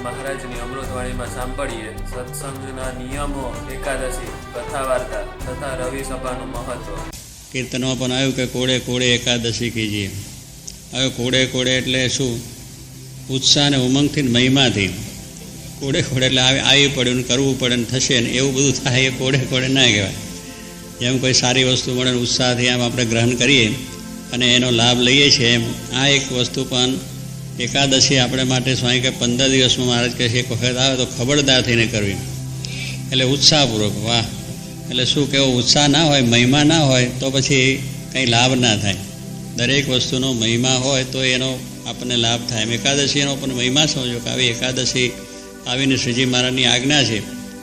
મહારાજની અમૃતવાણીમાં સાંભળીએ સત્સંગના નિયમો, એકાદશી, કથા વાર્તા તથા રવિ સભાનું મહત્વ. કીર્તનમાં પણ આવ્યું કે કોળે કોળે એકાદશી કીજીએ. હવે કોળે કોળે એટલે શું? ઉત્સાહ અને ઉમંગથી ને મહિમાથી. કોળે કોળે એટલે આવી પડ્યું ને કરવું પડે ને થશે ને એવું બધું થાય, એ કોળે કોળે ના કહેવાય. જેમ કોઈ સારી વસ્તુ મળે ને ઉત્સાહથી આમ આપણે ગ્રહણ કરીએ અને એનો લાભ લઈએ છીએ, એમ આ એક વસ્તુ પણ એકાદશી આપણે માટે સ્વામી કે 15 દિવસમાં મહારાજ કહે છે એક વખત આવે તો ખબરદાર થઈને કરવી. એટલે ઉત્સાહપૂર્વક. વાહ! એટલે શું કેવો ઉત્સાહ ના હોય, મહિમા ના હોય તો પછી કંઈ લાભ ના થાય. દરેક વસ્તુનો મહિમા હોય તો એનો આપણને લાભ થાય. એમ એકાદશીનો પણ મહિમા સમજો કે આવી એકાદશી આવીને શ્રીજી મહારાજની આજ્ઞા છે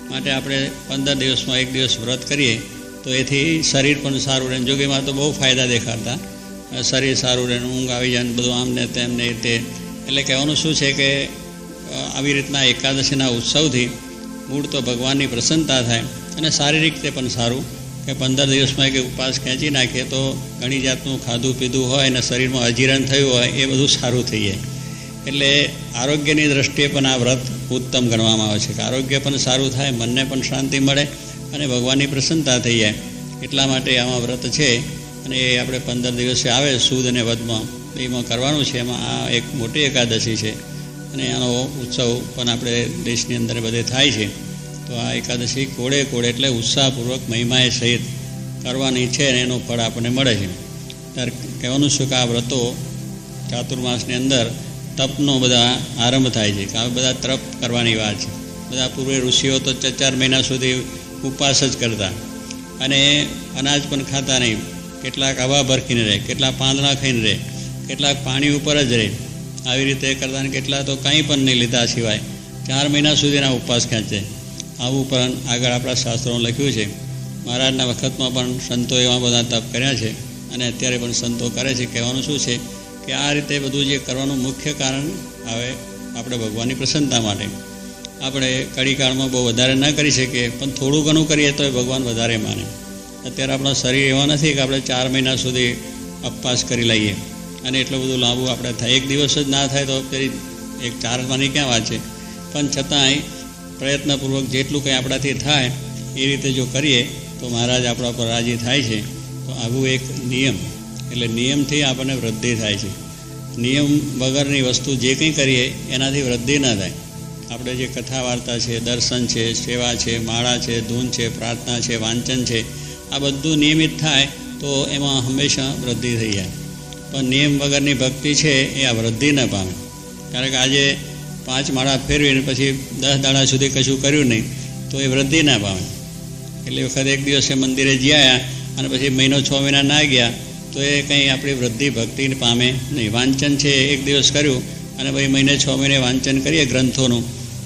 માટે આપણે 15 દિવસમાં એક દિવસ વ્રત કરીએ તો એથી શરીર પણ સારું રહે. જોગીમાં તો બહુ ફાયદા દેખાડતા, શરીર સારું રહે, ઊંઘ આવી જાય, બધું આમને તેમને તે. એટલે કહેવાનું શું છે કે આવી રીતના એકાદશીના ઉત્સવથી મૂળ તો ભગવાનની પ્રસન્નતા થાય અને શારીરિક રીતે પણ સારું કે 15 દિવસમાં એક ઉપવાસ ખેંચી નાખીએ તો ઘણી જાતનું ખાધું પીધું હોય અને શરીરમાં અજીરણ થયું હોય એ બધું સારું થઈ જાય. એટલે આરોગ્યની દ્રષ્ટિએ પણ આ વ્રત ઉત્તમ ગણવામાં આવે છે કે આરોગ્ય પણ સારું થાય, મનને પણ શાંતિ મળે અને ભગવાનની પ્રસન્નતા થઈ જાય. એટલા માટે આમાં વ્રત છે અને એ આપણે 15 દિવસે આવે સુદ અને વધમાં એમાં કરવાનું છે. એમાં આ એક મોટી એકાદશી છે અને આનો ઉત્સવ પણ આપણે દેશની અંદર બધે થાય છે. તો આ એકાદશી કોળે કોળે એટલે ઉત્સાહપૂર્વક મહિમાએ સહિત કરવાની છે અને એનું ફળ આપણને મળે છે. ત્યારે કહેવાનું શું કે આ વ્રતો ચાતુર્માસની અંદર તપનો બધા આરંભ થાય છે કે આ બધા તપ કરવાની વાત છે. બધા પૂર્વે ઋષિઓ તો 4 મહિના સુધી ઉપવાસ જ કરતા અને અનાજ પણ ખાતા નહીં. કેટલાક હવા ભરખીને રહે, કેટલાક પાંદડા ખાઈને રહે, કેટલાક પાણી ઉપર જ રહે. આવી રીતે કરતા ને કેટલા તો કંઈ પણ નહીં લીધા સિવાય 4 મહિના સુધીના ઉપવાસ ખેંચે. આવું પણ આગળ આપણા શાસ્ત્રોમાં લખ્યું છે. મહારાજના વખતમાં પણ સંતો એવા બધા તપ કર્યા છે અને અત્યારે પણ સંતો કરે છે. કહેવાનું શું છે કે આ રીતે બધું જે કરવાનું મુખ્ય કારણ આવે આપણે ભગવાનની પ્રસન્નતા માટે. આપણે કડીકાળમાં બહુ વધારે ન કરી શકીએ પણ થોડું ઘણું કરીએ તો ભગવાન વધારે માને. અત્યારે આપણું શરીર એવા નથી કે આપણે 4 મહિના સુધી ઉપવાસ કરી લઈએ અને એટલું બધું લાંબુ આપણે થાય. એક દિવસ જ ના થાય તો પેલી એક 4 માની ક્યાં વાત છે. પણ છતાંય પ્રયત્નપૂર્વક જેટલું કંઈ આપણાથી થાય એ રીતે જો કરીએ તો મહારાજ આપણા પર રાજી થાય છે. તો આવું એક નિયમ, એટલે નિયમથી આપણને વૃદ્ધિ થાય છે. નિયમ વગરની વસ્તુ જે કંઈ કરીએ એનાથી વૃદ્ધિ ન થાય. આપણે જે કથા વાર્તા છે, દર્શન છે, સેવા છે, માળા છે, ધૂન છે, પ્રાર્થના છે, વાંચન છે, આ બધું નિયમિત થાય તો એમાં હંમેશા વૃદ્ધિ થઈ જાય. પણ નિયમ વગરની ભક્તિ છે એ આ વૃદ્ધિ ન પામે. કારણ કે આજે 5 માળા ફેરવીને પછી 10 દાડા સુધી કશું કર્યું નહીં તો એ વૃદ્ધિ ના પામે. એટલે વખત એક દિવસે મંદિરે જ્યાં અને પછી મહિનો 6 મહિના ના ગયા તો એ કંઈ આપણી વૃદ્ધિ ભક્તિ પામે નહીં. વાંચન છે એક દિવસ કર્યું અને પછી મહિને 6 મહિને વાંચન કરીએ ગ્રંથોનું,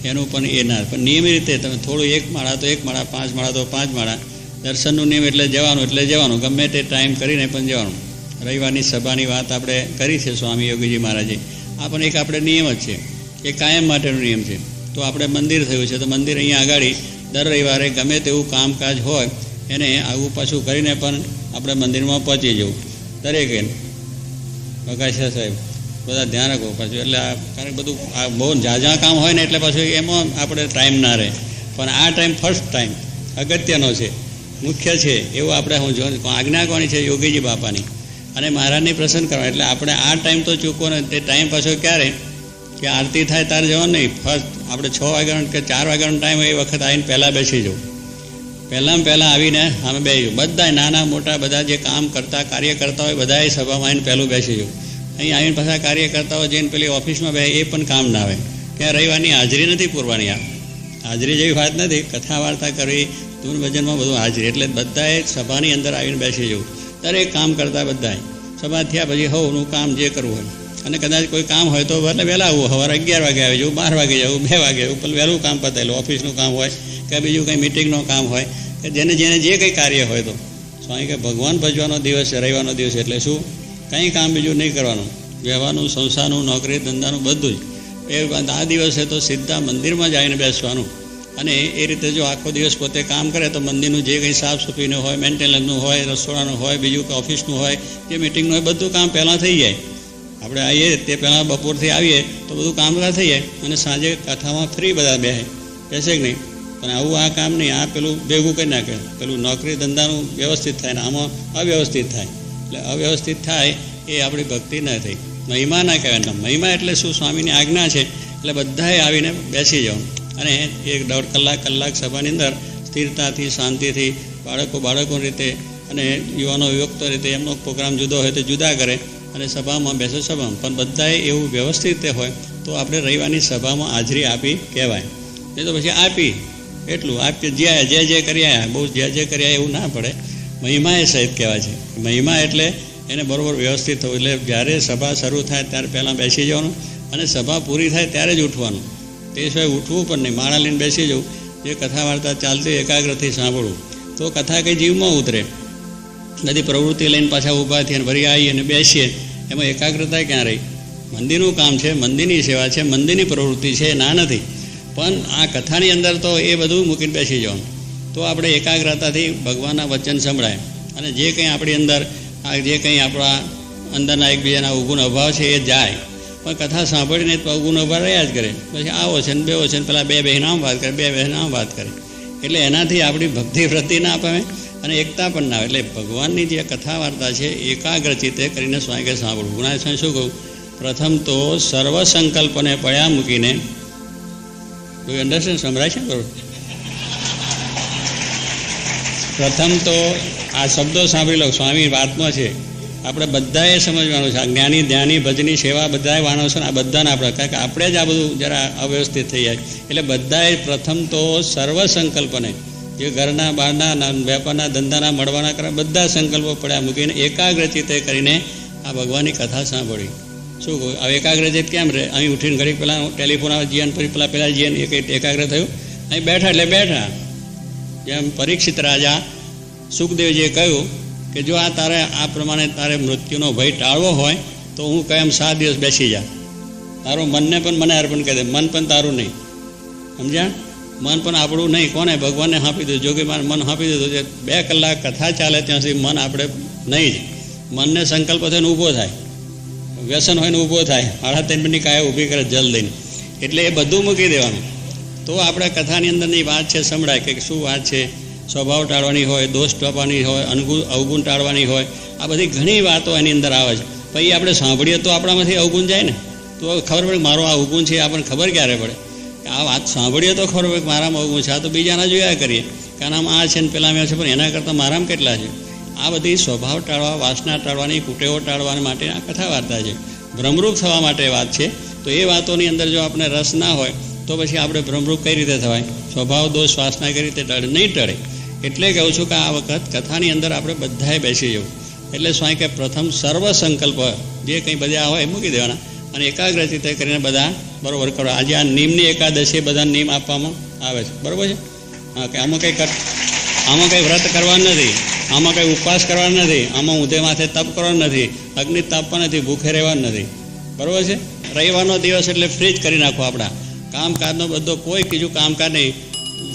એનું પણ એ ના. પણ નિયમિત રીતે તમે થોડું 1 માળા તો 1 માળા, 5 માળા તો 5 માળા. દર્શનનું નિયમ એટલે જવાનું ગમે તે ટાઈમ કરીને પણ જવાનું. રવિવારની સભાની વાત આપણે કરી છે સ્વામી યોગીજી મહારાજે. આ પણ એક આપણે નિયમ જ છે, એ કાયમ માટેનો નિયમ છે. તો આપણે મંદિર થયું છે તો મંદિર અહીંયા આગળ દર રવિવારે ગમે તેવું કામકાજ હોય એને આગું પાછું કરીને પણ આપણે મંદિરમાં પહોંચી જવું દરેકે. બગાસિયા સાહેબ બધા ધ્યાન રાખો પાછું. એટલે કારણ કે બધું આ બહુ ઝાઝા કામ હોય ને એટલે પાછું એમાં આપણે ટાઈમ ના રહે. પણ આ ટાઈમ ફર્સ્ટ ટાઈમ અગત્યનો છે, મુખ્ય છે. એવું આપણે હું જો આજ્ઞા કોની છે? યોગીજી બાપાની અને મહારાજની પ્રસન્ન કરવા. એટલે આપણે આ ટાઈમ તો ચૂકવો ને. તે ટાઈમ પાછો ક્યારે કે આરતી થાય ત્યારે જવાનું નહીં. ફર્સ્ટ આપણે 6 વાગ્યાનો કે 4 વાગ્યાનો ટાઈમ હોય એ વખત આવીને પહેલાં બેસી જવું. પહેલાં આવીને અમે બેસી જવું. બધા નાના મોટા બધા જે કામ કરતા કાર્ય કરતા હોય બધાએ સભામાં આવીને પહેલું બેસી જવું. અહીં આવીને પાછા કાર્ય કરતા હોય જઈને પેલી ઓફિસમાં બે એ પણ કામ ના આવે. ત્યાં રવિવારની હાજરી નથી પૂરવાની. આ હાજરી જેવી વાત નથી. કથા વાર્તા કરવી, ધૂન ભજનમાં બધું હાજરી. એટલે બધાએ સભાની અંદર આવીને બેસી જવું. દરેક કામ કરતા બધાએ સભા થયા પછી હવનું કામ જે કરવું હોય. અને કદાચ કોઈ કામ હોય તો એટલે વહેલા આવવું. સવારે 11 વાગે આવી જવું, 12 વાગે જવું, 2 વાગે જવું. પણ વહેલું કામ પતાયેલું. ઓફિસનું કામ હોય કે બીજું કંઈ મિટિંગનું કામ હોય કે જેને જે કંઈ કાર્ય હોય તો સ્વામી કે ભગવાન ભજવાનો દિવસ છે રવિવારનો દિવસ. એટલે શું કંઈ કામ બીજું નહીં કરવાનું. વ્યવહારનું, સંસારનું, નોકરી ધંધાનું બધું જ. આ દિવસે તો સીધા મંદિરમાં જ આવીને બેસવાનું. અને એ રીતે જો આખો દિવસ પોતે કામ કરે તો મંદિરનું જે કંઈ સાફ સફાઈનું હોય, મેન્ટેનન્સનું હોય, રસોડાનું હોય, બીજું કે ઓફિસનું હોય, જે મિટિંગનું હોય બધું કામ પહેલાં થઈ જાય. આપણે આવીએ તે પહેલાં બપોરથી આવીએ તો બધું કામકાજ થઈ જાય અને સાંજે કથામાં ફ્રી બધા બેસે કે નહીં. પણ આવું આ કામ નહીં, આ પેલું ભેગું કરી નાખે, પેલું નોકરી ધંધાનું વ્યવસ્થિત થાય ને આમાં અવ્યવસ્થિત થાય. એટલે અવ્યવસ્થિત થાય એ આપણી ભક્તિ ન થઈ, મહિમા ના કહેવાય. મહિમા એટલે શું? સ્વામીની આજ્ઞા છે એટલે બધાએ આવીને બેસી જવાનું અને 1.5 કલાક સભાની અંદર સ્થિરતાથી શાંતિથી બાળકો રીતે અને યુવાનો યુવકો રીતે એમનો પ્રોગ્રામ જુદો હોય તો જુદા કરે અને સભામાં બેસે સભામાં. પણ બધાએ એવું વ્યવસ્થિત રીતે હોય તો આપણે રવિવારની સભામાં હાજરી આપી કહેવાય. એ તો પછી આપી એટલું આપી જે કર્યા બહુ જે કર્યા એવું ના પડે. મહિમા એ સહિત કહેવાય છે. મહિમા એટલે એને બરાબર વ્યવસ્થિત થવું. એટલે જ્યારે સભા શરૂ થાય ત્યારે પહેલાં બેસી જવાનું અને સભા પૂરી થાય ત્યારે જ ઉઠવાનું. તે સિવાય ઉઠવું પણ નહીં, માળા લઈને બેસી જવું. જે કથા વાર્તા ચાલતી એકાગ્રથી સાંભળવું તો કથા કંઈ જીવમાં ઉતરે. બધી પ્રવૃત્તિ લઈને પાછા ઊભા થઈને વળી આવી અને બેસીએ એમાં એકાગ્રતા ક્યાં રહી? મંદિરનું કામ છે, મંદિરની સેવા છે, મંદિરની પ્રવૃત્તિ છે, ના નથી. પણ આ કથાની અંદર તો એ બધું મૂકીને બેસી જવાનું તો આપણે એકાગ્રતાથી ભગવાનના વચન સંભળાય અને જે કંઈ આપણી અંદર જે કંઈ આપણા અંદરના એકબીજાના અવગુણ અભાવ છે એ જાય. પણ કથા સાંભળીને તો અવગુણ અભાવ રહ્યા જ કરે. પછી આવો છે ને બેવો છે ને પેલા બે બહેન આમ વાત કરે, બે બહેન આમ વાત કરે. એટલે એનાથી આપણી ભક્તિ વૃદ્ધિ ના પામે અને એકતા પણ ના આવે. એટલે ભગવાનની જે કથા વાર્તા છે એકાગ્ર ચિત્તે કરીને સ્વાંગે સાંભળવું. ગુણાય શું કહું? પ્રથમ તો સર્વ સંકલ્પને પડ્યા મૂકીને, કોઈ અંડરસ્ટેન્ડ સંભળાય છે બરોબર? પ્રથમ તો આ શબ્દો સાંભળી લો, સ્વામી વાતમાં છે. આપણે બધાએ સમજવાનું છે. આ જ્ઞાની ધ્યાની ભજની સેવા બધાએ વાણો છે ને આ બધાને આપણે, કારણ કે આપણે જ આ બધું જરા અવ્યવસ્થિત થઈ જાય. એટલે બધાએ પ્રથમ તો સર્વ સંકલ્પને, જે ઘરના બહારના વેપારના ધંધાના મળવાના કરવા બધા સંકલ્પો પડ્યા મૂકીને એકાગ્ર ચિત્તે કરીને આ ભગવાનની કથા સાંભળી. શું કહું? હવે એકાગ્ર ચિત્ત કેમ રહે? અહીં ઉઠીને ઘડીક પહેલાં ટેલિફોન આવે જીવન પછી પેલા જીવન એકાગ્ર થયું, અહીં બેઠા એટલે બેઠા. જેમ પરીક્ષિત રાજા સુખદેવજીએ કહ્યું કે જો આ તારે આ પ્રમાણે તારે મૃત્યુનો ભય ટાળવો હોય તો હું કહે એમ 7 દિવસ બેસી જા. તારું મનને પણ મને અર્પણ કરી દે. મન પણ તારું નહીં, સમજ્યા? મન પણ આપણું નહીં. કોને? ભગવાનને આપી દીધું. જોગી મારે મન આપી દીધું છે. 2 કલાક કથા ચાલે ત્યાં સુધી મન આપણે નહીં જ. મનને સંકલ્પ થઈને ઊભો થાય, વ્યસન હોય ને ઊભો થાય, 3.5 મિનિટની કાયા ઊભી કરે જલ દઈને. એટલે એ બધું મૂકી દેવાનું તો આપણે કથાની અંદરની વાત છે સંભળાય કે શું વાત છે. સ્વભાવ ટાળવાની હોય, દોષ ટાળવાની હોય, અવગુણ ટાળવાની હોય, આ બધી ઘણી વાતો એની અંદર આવે છે. પછી આપણે સાંભળીએ તો આપણામાંથી અવગુણ જાય ને, તો ખબર પડે મારો આ અવગુણ છે. આપણને ખબર ક્યારે પડે? આ વાત સાંભળીએ તો ખબર પડે મારામાં અવગુણ છે. આ તો બીજાના જોયા કરીએ કે આનામાં આ છે ને પેલા મેં છે, પણ એના કરતાં મારામાં કેટલા છે. આ બધી સ્વભાવ ટાળવા, વાસના ટાળવાની, કુટેવો ટાળવા માટે આ કથા વાર્તા છે. ભ્રમરૂપ થવા માટે વાત છે. તો એ વાતોની અંદર જો આપણે રસ ના હોય તો પછી આપણે ભ્રમરૂપ કઈ રીતે થવાય? સ્વભાવ દોષ વાસના કઈ રીતે ટળે? નહીં ટળે. એટલે કહું છું કે આ વખત કથાની અંદર આપણે બધાએ બેસી જવું. એટલે સ્વાય કે પ્રથમ સર્વ સંકલ્પ જે કંઈ બધા હોય મૂકી દેવાના અને એકાગ્ર ચિત્તે કરીને બધા બરાબર કરો. આજે આ નિયમની એકાદશી બધા નિયમ આપવામાં આવે છે, બરાબર છે? હા, કે આમાં કંઈ વ્રત કરવાનું નથી, આમાં કંઈ ઉપવાસ કરવાનો નથી, આમાં ઊંધે માથે તપ કરવાનું નથી, અગ્નિ તાપવા નથી, ભૂખે રહેવાનું નથી, બરાબર છે? રવિવારનો દિવસ એટલે ફ્રી જ કરી નાખો. આપણા કામકાજનો બધો કોઈ બીજું કામકાજ નહીં.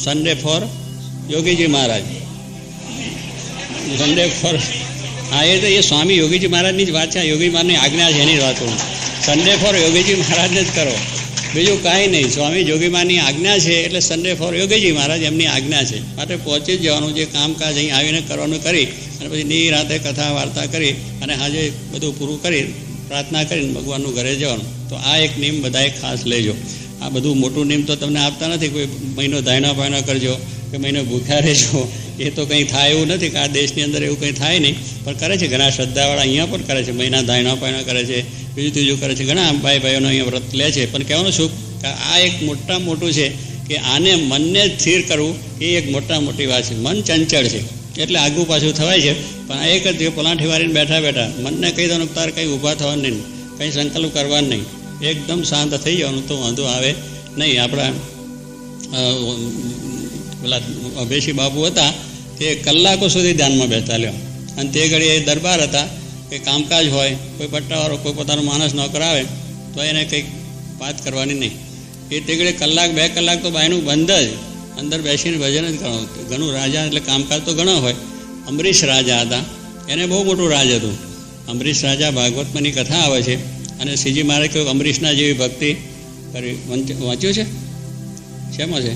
સન્ડે ફોર યોગીજી મહારાજ, સન્ડે ફોર, હા એ તો એ સ્વામી યોગીજી મહારાજની જ વાત છે. યોગી મહારાજની આજ્ઞા છે એની વાત. સન્ડે ફોર યોગીજી મહારાજને જ કરો, બીજું કાંઈ નહીં. સ્વામી યોગી મહારાજની આજ્ઞા છે એટલે સન્ડે ફોર યોગીજી મહારાજ એમની આજ્ઞા છે. માટે પહોંચી જ જવાનું. જે કામકાજ અહીં આવીને કરવાનું કરી અને પછી નિરાતે કથા વાર્તા કરી અને આજે બધું પૂરું કરી પ્રાર્થના કરીને ભગવાનનું ઘરે જવાનું. તો આ એક નિયમ બધાએ ખાસ લેજો. આ બધું મોટું નિયમ તો તમને આપતા નથી. કોઈ મહિનો ધાયણા પાયણા કરજો કે મહિનો ભૂખ્યા રહેજો, એ તો કંઈ થાય એવું નથી. કે આ દેશની અંદર એવું કંઈ થાય નહીં. પણ કરે છે ઘણા શ્રદ્ધાવાળા, અહીંયા પણ કરે છે, મહિના ધાયણા પાયણા કરે છે, બીજું ત્રીજું કરે છે. ઘણા ભાઈઓનો અહીંયા વ્રત લે છે. પણ કહેવાનું શું કે આ એક મોટું છે કે આને મનને સ્થિર કરવું એ એક મોટી વાત છે. મન ચંચળ છે એટલે આગું પાછું થવાય છે. પણ આ એક જ પલાઠી વાળીને બેઠા મનને કહી દેવાનું તારે કંઈ ઊભા થવાનું નહીં, કંઈ સંકલ્પ કરવાનું નહીં, એકદમ શાંત થઈ જવાનું તો વાંધો આવે નહીં. આપણા પેલા અભેશી બાપુ હતા તે કલાકો સુધી ધ્યાનમાં બેસતા લ્યો. અને તે ઘડીએ દરબાર હતા કે કામકાજ હોય, કોઈ પટ્ટાવાળો કોઈ પોતાનો માણસ ન કરાવે તો એને કંઈક વાત કરવાની નહીં. એ તે ઘડીએ 1-2 કલાક તો બાયનું બંધ જ, અંદર બેસીને ભજન જ કરવાનું. ઘણું રાજા એટલે કામકાજ તો ઘણો હોય. અમરીશ રાજા હતા, એને બહુ મોટું રાજ હતું. અમરીશ રાજા, ભાગવતમાંની કથા આવે છે અને શ્રીજી મહારાજ કહ્યું અમરીશના જેવી ભક્તિ કરવી. વાંચ્યું છે? શેમાં છે?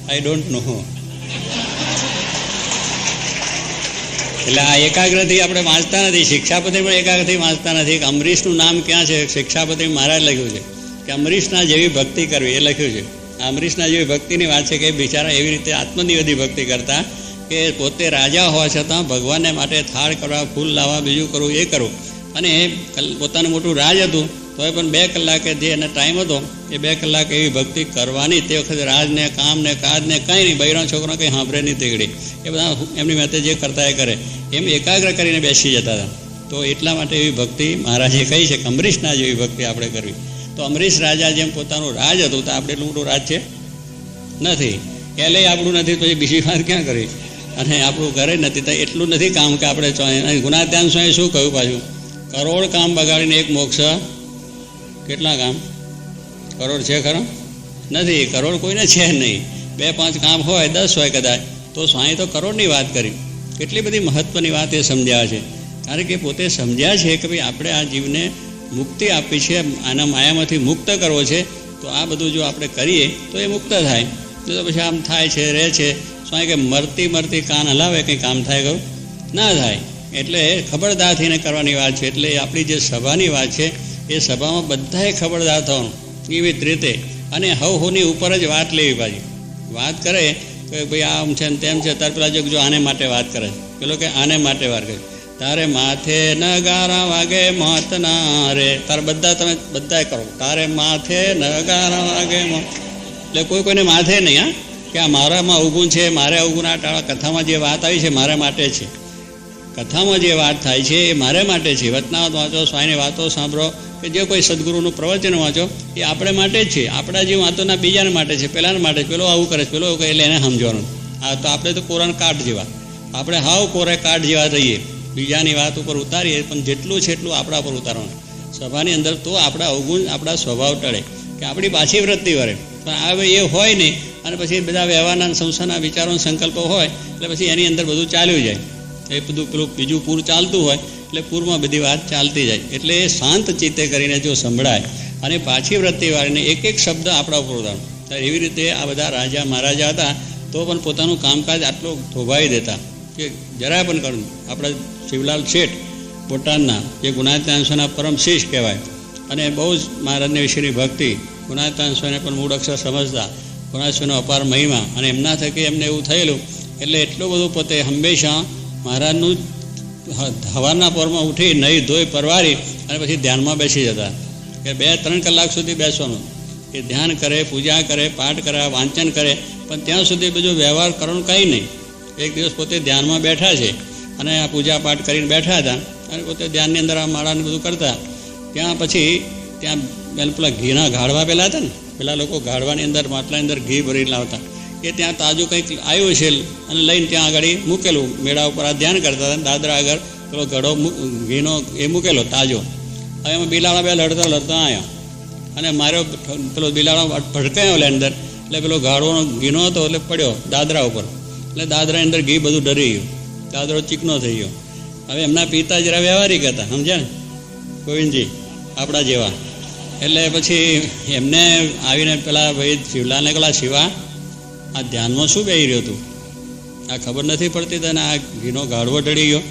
I don't know. એટલે આ એકાગ્રથી આપણે વાંચતા નથી, શિક્ષાપત્રી પણ એકાગ્રથી વાંચતા નથી. અમરીશનું નામ ક્યાં છે? શિક્ષાપત્રી મહારાજ લખ્યું છે કે અમરીશના જેવી ભક્તિ કરવી, એ લખ્યું છે. અમરીશના જેવી ભક્તિની વાત છે કે બિચારા એવી રીતે આત્મનિવેદી ભક્તિ કરતા કે પોતે રાજા હોવા છતાં ભગવાનને માટે થાળ કરવા, ફૂલ લાવવા, બીજું કરવું, એ કરવું. અને પોતાનું મોટું રાજ હતું તોય પણ 2 કલાકે જે એનો ટાઈમ હતો એ 2 કલાક એવી ભક્તિ કરવાની. તે વખતે રાજને, કામને, કાજને કંઈ નહીં, બૈરો છોકરો કંઈ સાંભળે નહીં તેગડી. એ બધા એમની માટે જે કરતા એ કરે, એમ એકાગ્ર કરીને બેસી જતા હતા. તો એટલા માટે એવી ભક્તિ મહારાજે કહી છે કે અમરીશના જેવી ભક્તિ આપણે કરવી. તો અમરીશ રાજા જેમ પોતાનું રાજ હતું તો આપણે એટલું મોટું રાજ છે નથી, એટલે આપણું નથી, તો એ બીજી વાત ક્યાં કરી? અને આપણું ઘરે નથી તો એટલું નથી કામ કે આપણે ગુણાત્યાન સ્વામી શું કહ્યું પાછું? કરોડ કામ બગાડીને એક મોક્ષ. કેટલા કામ? કરોડ છે ખરો? નથી, કરોડ કોઈને છે નહીં. 2-5 કામ હોય, 10 હોય કદાચ, તો સ્વામી તો કરોડની વાત કરી. કેટલી બધી મહત્ત્વની વાત એ સમજ્યા છે. કારણ કે પોતે સમજ્યા છે કે ભાઈ આપણે આ જીવને મુક્તિ આપી છે, આના માયામાંથી મુક્ત કરવો છે. તો આ બધું જો આપણે કરીએ તો એ મુક્ત થાય. તો પછી આમ થાય છે, રહે છે. સ્વામી કે મરતી કાન હલાવે કંઈ કામ થાય ખરું? ના થાય. એટલે ખબરદાર થઈને કરવાની વાત છે. એટલે આપણી જે સભાની વાત છે એ સભામાં બધાએ ખબરદાર થવાનું નિયમિત રીતે. અને હવની ઉપર જ વાત લેવી. પાછી વાત કરે કે ભાઈ આમ છે ને તેમ છે, તાર પેલા જો આને માટે વાત કરે, પેલો કે આને માટે વાત કરે. તારે માથે નગારા વાગે મોત ના રે. તારે તમે બધાએ કરો. તારે માથે નગારા વાગે મોત. એટલે કોઈને માથે નહીં. હા, કે આ મારામાં અવગુણ છે, મારે અવગુણ આ ટાળવા. કથામાં જે વાત આવી છે મારા માટે છે. કથામાં જે વાત થાય છે એ મારે માટે છે. વચનાવત વાંચો, સ્વામીની વાતો સાંભળો, કે જે કોઈ સદગુરુનું પ્રવચન વાંચો, એ આપણે માટે જ છે. આપણા જે વાતોના બીજાને માટે છે, પેલાને માટે. પેલો આવું કરે છે, પેલો એવું કરે, એટલે એને સમજવાનું. આ તો આપણે તો કોરાના કાઠ જેવા, આપણે હાવ કોરે કાઠ જેવા રહીએ. બીજાની વાત ઉપર ઉતારીએ, પણ જેટલું છે એટલું આપણા પર ઉતારવાનું સભાની અંદર. તો આપણા અવગુણ, આપણા સ્વભાવ ટળે, કે આપણી પાછી વૃત્તિ વળે. પણ હવે એ હોય નહીં, અને પછી બધા વ્યવહારના, સંસારના વિચારો, સંકલ્પો હોય, એટલે પછી એની અંદર બધું ચાલ્યું જાય. એ બધું પેલું બીજું પૂર ચાલતું હોય એટલે પૂરમાં બધી વાત ચાલતી જાય. એટલે એ શાંત ચિત્તે કરીને જો સંભળાય અને પાછી વૃત્તિ વાળીને એક શબ્દ આપણા ઉપર ઉતારવાનો. એવી રીતે આ બધા રાજા મહારાજા હતા તો પણ પોતાનું કામકાજ આટલું થોભાવી દેતા કે જરાય પણ કરવું. આપણા શિવલાલ શેઠ બોટાદના, જે ગુણાત્યાન સ્વામીના પરમ શિષ્ય કહેવાય, અને બહુ જ મહારાજને વિશેની ભક્તિ, ગુણાત્યાન સ્વામીને પણ મૂળ અક્ષર સમજતા, ગુણાત્યાન સ્વામીનો અપાર મહિમા, અને એમના થકી એમને એવું થયેલું. એટલે એટલું બધું પોતે હંમેશા મહારાજનું હવારના પોરમાં ઉઠી નહીં ધોઈ પરવારી અને પછી ધ્યાનમાં બેસી જતા. કે 2-3 કલાક સુધી બેસવાનું. એ ધ્યાન કરે, પૂજા કરે, પાઠ કરે, વાંચન કરે, પણ ત્યાં સુધી બીજું વ્યવહાર કરવાનું કંઈ નહીં. એક દિવસ પોતે ધ્યાનમાં બેઠા છે અને આ પૂજા પાઠ કરીને બેઠા હતા અને પોતે ધ્યાનની અંદર આ માળાને બધું કરતા. ત્યાં પછી ત્યાં પેલા ઘીના ગાળવા પેલા હતા ને, પેલા લોકો ગાળવાની અંદર, માટલાની અંદર ઘી ભરી લાવતા. એ ત્યાં તાજું કંઈક આવ્યું છે અને લઈને ત્યાં આગળ મૂકેલું. મેળા ઉપર આ ધ્યાન કરતા હતા. દાદરા આગળ પેલો ઘડો ઘીનો એ મૂકેલો તાજો. હવે એમાં બિલાડા બે લડતા આવ્યા અને મારો પેલો બિલાડો ભટકાયો લે અંદર. એટલે પેલો ગાળવાનો ઘીનો હતો એટલે પડ્યો દાદરા ઉપર. એટલે દાદરાની અંદર ઘી બધું ડરી ગયું. દાદરો ચીકણો થઈ ગયો. હવે એમના પિતા જરા વ્યવહારિક હતા, સમજ્યા ને, ગોવિંદજી આપણા જેવા. એટલે પછી એમને આવીને પેલા ભાઈ શિવલાલને કહ્યું, શિવા, આ ધ્યાનમાં શું બેસી રહ્યો તું? આ ખબર નથી પડતી તને આ ઘીનો ગાળવો ડળી ગયો?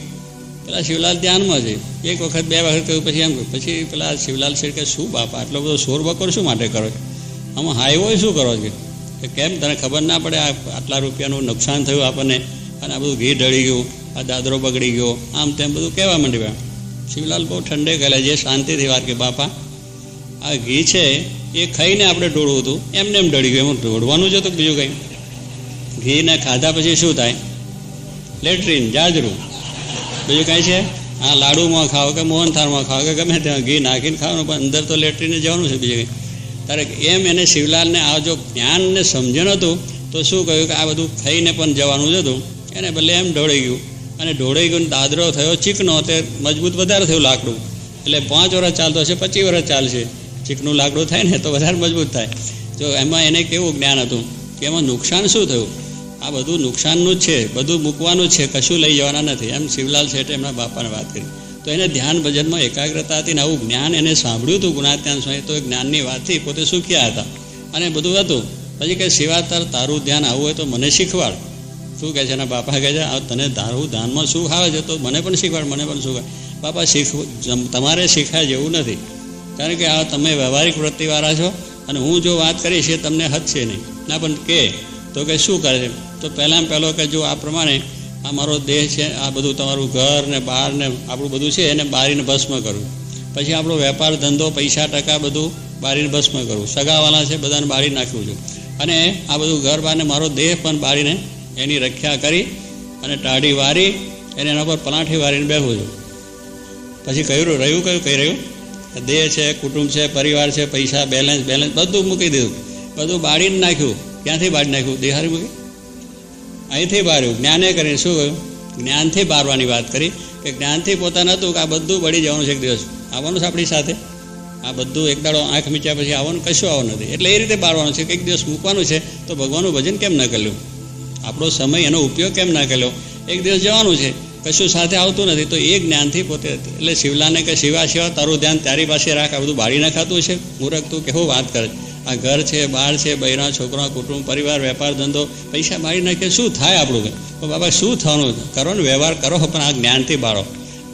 પેલા શિવલાલ ધ્યાનમાં છે. 1 વખત 2 વખત કહ્યું, પછી એમ. પછી પેલા શિવલાલ શેઠ કે શું બાપા આટલો બધો શોર બકોર શું માટે કરો છો? આમાં હાઈવો શું કરો છો? કે કેમ તને ખબર ના પડે આટલા રૂપિયાનું નુકસાન થયું આપણને, અને આ બધું ઘી ઢળી ગયું, આ દાદરો બગડી ગયો, આમ તેમ બધું કહેવા માંડ્યું. શિવલાલ બહુ ઠંડે ગયેલા, જે શાંતિથી વાત કે બાપા આ ઘી છે એ ખાઈને આપણે ઢોળવું હતું, એમને એમ ઢળી ગયું. એમાં ઢોળવાનું જ હતું બીજું કંઈ. ઘીને ખાધા પછી શું થાય? લેટ્રિન, જાજરું, બીજું કાંઈ છે? હા, લાડુમાં ખાઓ કે મોહનથાળમાં ખાઓ કે ગમે ત્યાં ઘી નાખીને ખાવાનું, પણ અંદર તો લેટ્રિને જવાનું છે બીજું કંઈ. તારે એમ એને શિવલાલને આ જો જ્ઞાનને સમજણ હતું તો શું કહ્યું કે આ બધું ખાઈને પણ જવાનું જ હતું. એને ભલે એમ ઢોળાઈ ગયું, અને ઢોળાઈ ગયું દાદરો થયો ચીકનો, તે મજબૂત વધારે થયું લાકડું. એટલે 5 વર્ષ ચાલતો હશે, 25 વર્ષ ચાલશે. ચીકનું લાકડું થાય ને તો વધારે મજબૂત થાય. જો એમાં એને કેવું જ્ઞાન હતું કે એમાં નુકસાન શું થયું? આ બધું નુકસાનનું જ છે, બધું મૂકવાનું જ છે, કશું લઈ જવાના નથી. એમ શિવલાલ શેઠે એમના બાપાને વાત કરી. તો એને ધ્યાન ભજનમાં એકાગ્રતા હતી ને આવું જ્ઞાન એને સાંભળ્યું હતું ગુણાત્યાન સ્વામી, તો એ જ્ઞાનની વાતથી પોતે સુખ્યા હતા અને બધું હતું. પછી કે શિવાતર તારું ધ્યાન આવું હોય તો મને શીખવાડ. શું કહે છે એના બાપા કહે છે તને તારું ધ્યાનમાં સુખ આવે છે તો મને પણ શીખવાડ, મને પણ સુખ આવે. બાપા તમારે શીખાય જેવું નથી, કારણ કે આ તમે વ્યવહારિક વૃત્તિવાળા છો અને હું જો વાત કરીશ એ તમને હદશે નહીં. ના પણ કે તો કે શું કરે છે? તો પહેલાં પહેલો કે જો આ પ્રમાણે આ મારો દેહ છે, આ બધું તમારું ઘર ને બહાર ને આપણું બધું છે એને બારીને ભસ્મ કરવું. પછી આપણો વેપાર ધંધો પૈસા ટકા બધું બારીને ભસ્મ કરવું. સગાવાલા છે બધાને બાળી નાખ્યું છું અને આ બધું ઘર બારને મારો દેહ પણ બાળીને એની રક્ષા કરી અને ટાઢી વારી એને એના પર પલાઠી વારીને બેસું છું. પછી કયું રહ્યું કઈ રહ્યું? દેહ છે, કુટુંબ છે, પરિવાર છે, પૈસા, બેલેન્સ બધું મૂકી દીધું, બધું બાળીને નાખ્યું. ક્યાંથી બાળી નાખ્યું? દેહારી મૂકી અહીંથી બાર્યું. જ્ઞાને કરીને શું કહ્યું? જ્ઞાનથી બારવાની વાત કરી કે જ્ઞાનથી પોતાને હતું કે આ બધું બળી જવાનું છે, એક દિવસ આવવાનું છે આપણી સાથે, આ બધું એક દાડો આંખ મીચ્યા પછી આવવાનું, કશું આવવાનું નથી. એટલે એ રીતે બારવાનું છે કે એક દિવસ મૂકવાનું છે તો ભગવાનનું ભજન કેમ ન કર્યું, આપણો સમય એનો ઉપયોગ કેમ ના કર્યો, એક દિવસ જવાનું છે કશું સાથે આવતું નથી. તો એ જ્ઞાનથી પોતે એટલે શિવલાને કે શિવા તારું ધ્યાન તારી પાસે રાખ, આ બધું બાળી નાખાતું છે મૂરખ, તું કેવું વાત કરે? આ ઘર છે, બાર છે, બૈરા, છોકરા, કુટુંબ, પરિવાર, વેપાર ધંધો, પૈસા બાળી નાખીએ શું થાય આપણું? તો બાબા શું થવાનું? કરો ને, વ્યવહાર કરો પણ આ જ્ઞાનથી બાળો,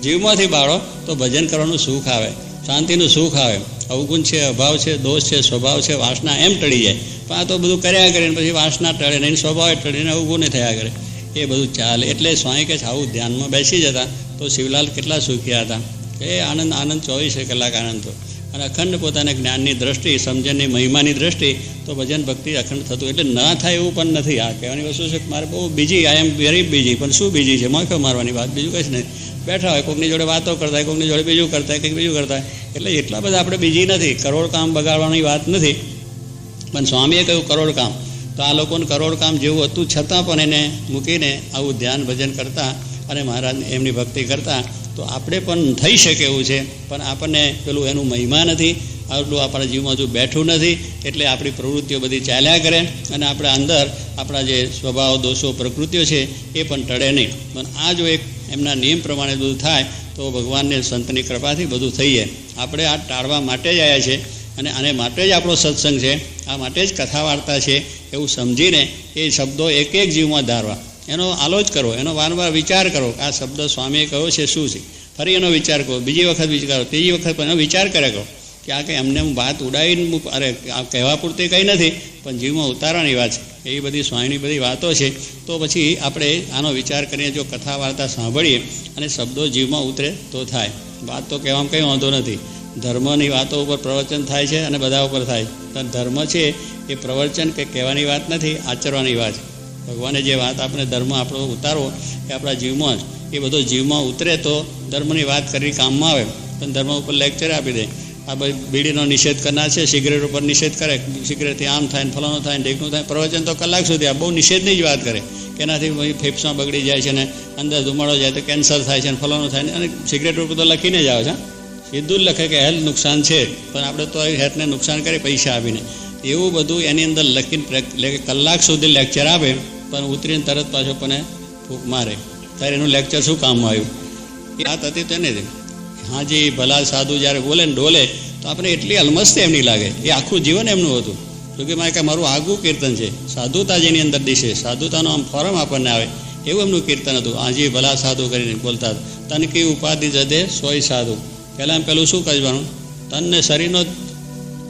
જીવમાંથી બાળો તો ભજન કરવાનું સુખ આવે, શાંતિનું સુખ આવે. અવગુણ છે, અભાવ છે, દોષ છે, સ્વભાવ છે, વાસના એમ ટળી જાય. પણ આ તો બધું કર્યા કરીને પછી વાસના ટળે નહીં, સ્વભાવ ટળીને અવગુણ થયા કરે, એ બધું ચાલે. એટલે સ્વામી કે આવું ધ્યાનમાં બેસી જતા તો શિવલાલ કેટલા સુખિયા હતા. એ આનંદ 24 કલાક આનંદ હતો અને અખંડ પોતાને જ્ઞાનની દ્રષ્ટિ, સમજણની મહિમાની દ્રષ્ટિ, તો ભજન ભક્તિ અખંડ થતું. એટલે ન થાય એવું પણ નથી. આ કહેવાની વસ્તુ છે મારે બહુ બીજી, આઈ એમ વેરી બીજી, પણ શું બીજી છે? મોખો મારવાની વાત, બીજું કંઈ નહીં. બેઠા હોય કોઈકની જોડે વાતો કરતા હોય, કોઈકની જોડે બીજું કરતા હોય, કંઈક બીજું કરતા હોય. એટલે એટલા બધા આપણે બીજી નથી, કરોડ કામ બગાડવાની વાત નથી. પણ સ્વામીએ કહ્યું કરોડ કામ, તો આ લોકોને કરોડ કામ જેવું હતું છતાં પણ એને મૂકીને આવું ધ્યાન ભજન કરતા અને મહારાજ એમની ભક્તિ કરતા. તો આપણે પણ થઈ શકે એવું છે, પણ આપણને પેલું એનું મહિમા નથી, આટલું આપણા જીવમાં હજુ બેઠું નથી. એટલે આપણી પ્રવૃત્તિઓ બધી ચાલ્યા કરે અને આપણા અંદર આપણા જે સ્વભાવ, દોષો, પ્રકૃતિઓ છે એ પણ ટળે નહીં. પણ આ જો એક એમના નિયમ પ્રમાણે બધું થાય તો ભગવાનને સંતની કૃપાથી બધું થઈ જાય. આપણે આ ટાળવા માટે જ આવ્યા છે અને આને માટે જ આપણો સત્સંગ છે, આ માટે જ કથા વાર્તા છે એવું સમજીને એ શબ્દો એક એક જીવમાં ધારવા, એનો આલોચ કરો, એનો વારંવાર વિચાર કરો કે આ શબ્દ સ્વામીએ કહ્યો છે શું છે. ફરી એનો વિચાર કરો, બીજી વખત વિચાર કરો, ત્રીજી વખત પણ એનો વિચાર કર્યા કરો કે આ કંઈ અમને વાત ઉડાવીને અરે આ કહેવા પૂરતી કંઈ નથી, પણ જીવમાં ઉતારવાની વાત છે. એવી બધી સ્વામીની બધી વાતો છે. તો પછી આપણે આનો વિચાર કરીને જો કથા વાર્તા સાંભળીએ અને શબ્દો જીવમાં ઉતરે તો થાય. વાત તો કહેવામાં કંઈ વાંધો નથી. ધર્મની વાતો ઉપર પ્રવચન થાય છે અને બધા ઉપર થાય. તો ધર્મ છે એ પ્રવચન કે કહેવાની વાત નથી, આચરવાની વાત છે. ભગવાને જે વાત આપણે ધર્મ આપણો ઉતારવો એ આપણા જીવમાં જ, એ બધો જીવમાં ઉતરે તો ધર્મની વાત કરી કામમાં આવે. પણ ધર્મ ઉપર લેક્ચર આપી દે, આ ભાઈ બીડીનો નિષેધ કરનાર છે, સિગરેટ ઉપર નિષેધ કરે, સિગરેટથી આમ થાય ને ફલાણું થાય ને ઢેકનું થાય. પ્રવચન તો કલાક સુધી આ બહુ નિષેધની જ વાત કરે કે એનાથી ફેફસાં બગડી જાય છે ને અંદર ધુમાડો જાય તો કેન્સર થાય છે ને ફલાણું થાય ને. અને સિગરેટ ઉપર તો લખીને જ આવે છે, સીધું જ લખે કે હેલ્થ નુકસાન છે, પણ આપણે તો હેલ્થને નુકસાન કરી પૈસા આપીને. એવું બધું એની અંદર લખીને કલાક સુધી લેક્ચર આપે પણ ઉતરીને તરત પાછો પણ ફૂંક મારે. ત્યારે એનું લેક્ચર શું કામમાં આવ્યું? એ વાત હતી તેને જ. હાજી ભલા સાધુ જ્યારે બોલે ને ડોલે તો આપણે એટલી અલમસ્તી એમની લાગે. એ આખું જીવન એમનું હતું. જોકે મારે કે મારું આગવું કીર્તન છે, સાધુતા જેની અંદર દિશે, સાધુતાનો આમ ફોરમ આપણને આવે એવું એમનું કીર્તન હતું. હાજી ભલા સાધુ કરીને બોલતા હતા. તનકી ઉપાધિ જદે સોય સાધુ. પહેલું શું કરવાનું? તનને શરીરનો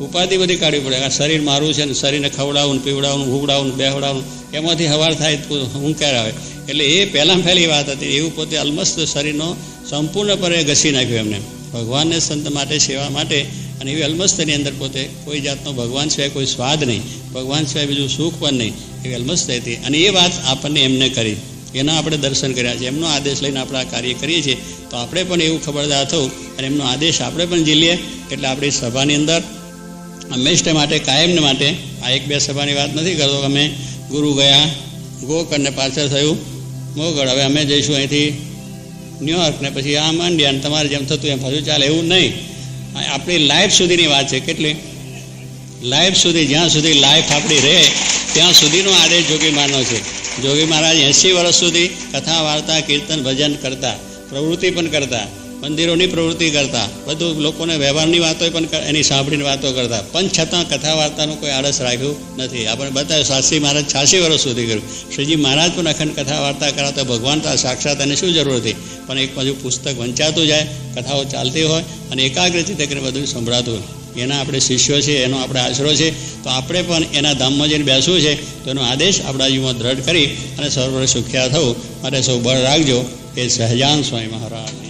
ઉપાધિ બધી કાઢવી પડે. આ શરીર મારું છે ને, શરીરને ખવડાવવું, પીવડાવવું, હુવડાવવું, બેહડાવવું, એમાંથી હવાર થાય હું ક્યારે આવે. એટલે એ પહેલી વાત હતી. એવું પોતે અલમસ્ત શરીરનો સંપૂર્ણપણે ઘસી નાખ્યું એમને ભગવાનને સંત માટે, સેવા માટે. અને એવી અલમસ્તની અંદર પોતે કોઈ જાતનો ભગવાન સિવાય કોઈ સ્વાદ નહીં, ભગવાન સિવાય બીજું સુખ પણ નહીં, એવી અલમસ્ત હતી. અને એ વાત આપણને એમને કરી, એના આપણે દર્શન કર્યા છે. એમનો આદેશ લઈને આપણે આ કાર્ય કરીએ છીએ. તો આપણે પણ એવું ખબરદાર થવું અને એમનો આદેશ આપણે પણ ઝીલીએ. એટલે આપણી સભાની અંદર હંમેશા માટે, કાયમને માટે, આ 1-2 સભાની વાત નથી કરતો. અમે ગુરુ ગયા ગોકર્ણ ને પાછળ થયું મોગળ. હવે અમે જઈશું અહીંથી ન્યુયોર્ક ને પછી આમ ઇન્ડિયા ને તમારે જેમ થતું એમ પાછું ચાલે એવું નહીં. આપણી લાઈફ સુધીની વાત છે. કેટલી લાઈફ સુધી, જ્યાં સુધી લાઈફ આપણી રહે ત્યાં સુધીનો આદેશ જોગી મહારાજનો છે. જોગી મહારાજ 80 વર્ષ સુધી કથા વાર્તા, કીર્તન, ભજન કરતા, પ્રવૃત્તિ પણ કરતા. મંદિરોની પ્રવૃત્તિ કરતા, બધું લોકોને વ્યવહારની વાતો પણ એની સાંભળીને વાતો કરતા, પણ છતાં કથા વાર્તાનું કોઈ આળસ રાખ્યું નથી. આપણે બતાવ્યું શાસ્ત્રી મહારાજ 86 વર્ષ સુધી કર્યું. શ્રીજી મહારાજ પણ અખંડ કથા વાર્તા કરાતા, ભગવાન તો સાક્ષાત એને શું જરૂર હતી? પણ એક બાજુ પુસ્તક વંચાતું જાય, કથાઓ ચાલતી હોય અને એકાગ્રચિત્તે કરીને બધું સંભળાતું હોય. એના આપણે શિષ્યો છે, એનો આપણે આશરો છે, તો આપણે પણ એના ધામમાં જઈને બેસવું છે. તો એનો આદેશ આપણા જીવનમાં દ્રઢ કરી અને સર્વ સુખ્યા થવું માટે સૌ બળ રાખજો. એ સહજાન સ્વામી મહારાજ.